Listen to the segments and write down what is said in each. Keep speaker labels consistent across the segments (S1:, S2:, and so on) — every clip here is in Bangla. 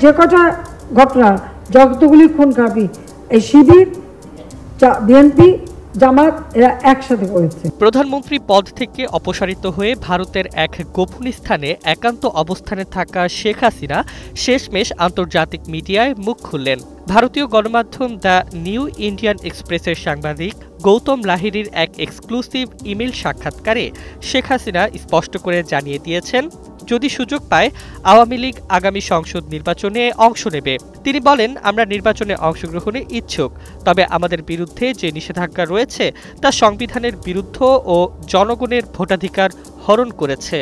S1: যে কটা ঘটনা, যতগুলি খুন খারাপি, এই শিবির, বিএনপি, জামাত এরা একসাথে করেছে।
S2: প্রধানমন্ত্রী পদ থেকে অপসারিত হয়ে ভারতের এক গোপন স্থানে একান্ত অবস্থানে থাকা শেখ হাসিনা শেষমেশ আন্তর্জাতিক মিডিয়ায় মুখ খুললেন। ভারতীয় গণমাধ্যম দ্য নিউ ইন্ডিয়ান এক্সপ্রেসের সাংবাদিক গৌতম লাহিড়ীর এক এক্সক্লুসিভ ইমেইল সাক্ষাৎকারে শেখ হাসিনা স্পষ্ট করে জানিয়ে দিয়েছেন, যদি সুযোগ পায় আওয়ামী লীগ আগামী সংসদ নির্বাচনে অংশ নেবে। তিনি বলেন, আমরা নির্বাচনে অংশগ্রহণে ইচ্ছুক, তবে আমাদের বিরুদ্ধে যে নিষেধাজ্ঞা রয়েছে তা সংবিধানের বিরুদ্ধ ও জনগণের ভোটাধিকার হরণ করেছে।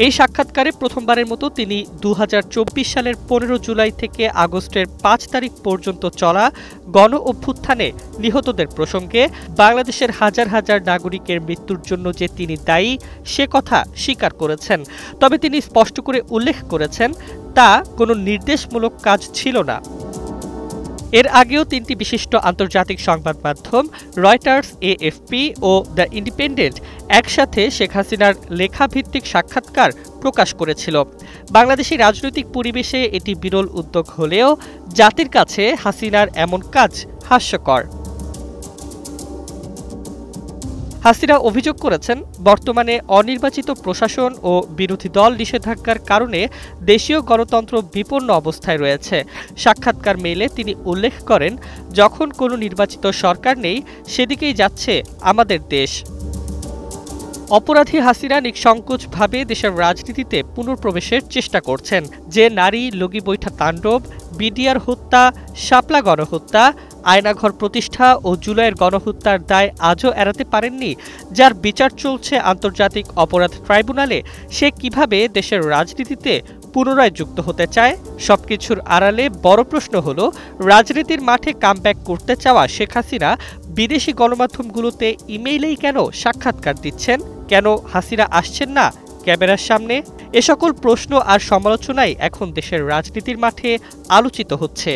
S2: এই সাক্ষাৎকারে প্রথমবারের মতো তিনি 2024 সালের 15 জুলাই থেকে আগস্টের 5 তারিখ পর্যন্ত চলা গণ অভ্যুত্থানে নিহতদের প্রসঙ্গে বাংলাদেশের হাজার হাজার নাগরিকের মৃত্যুর জন্য যে তিনি দায়ী সে কথা স্বীকার করেছেন। তবে তিনি স্পষ্ট করে উল্লেখ করেছেন, তা কোনো নির্দেশমূলক কাজ ছিল না। এর আগেও তিনটি বিশিষ্ট আন্তর্জাতিক সংবাদ মাধ্যম রয়টার্স, এএফপি ও দ্য ইন্ডিপেন্ডেন্ট একসাথে শেখ হাসিনার লেখাভিত্তিক সাক্ষাৎকার প্রকাশ করেছিল। বাংলাদেশি রাজনৈতিক পরিবেশে এটি বিরল উদ্যোগ হলেও জাতির কাছে হাসিনার এমন কাজ হাস্যকর। হাসিনা অভিযোগ করেছেন, বর্তমানে অনির্বাচিত প্রশাসন ও বিরোধী দল নিষেধাজ্ঞার কারণে দেশীয় গণতন্ত্র বিপন্ন অবস্থায় রয়েছে। সাক্ষাৎকার মেইলে তিনি উল্লেখ করেন, যখন কোনো নির্বাচিত সরকার নেই সেদিকেই যাচ্ছে আমাদের দেশ। অপরাধী হাসিনা নিঃসংকোচভাবে দেশের রাজনীতিতে পুনঃপ্রবেশের চেষ্টা করছেন। যে নারী লগি বৈঠা তাণ্ডব, বিডিআর হত্যা, শাপলা গণহত্যা, আয়নাঘর প্রতিষ্ঠা ও জুলাইয়ের গণহত্যার দায় আজও এড়াতে পারেননি, যার বিচার চলছে আন্তর্জাতিক অপরাধ ট্রাইব্যুনালে, সে কিভাবে দেশের রাজনীতিতে পুনরায় যুক্ত হতে চায়? সবকিছুর আড়ালে বড় প্রশ্ন হলো, রাজনীতির মাঠে কামব্যাক করতে চাওয়া শেখ হাসিনা বিদেশি গণমাধ্যমগুলোতে ইমেইলেই কেন সাক্ষাৎকার দিচ্ছেন? কেন হাসিনা আসছেন না ক্যামেরার সামনে? এ সকল প্রশ্ন আর সমালোচনাই এখন দেশের রাজনীতির মাঠে আলোচিত হচ্ছে।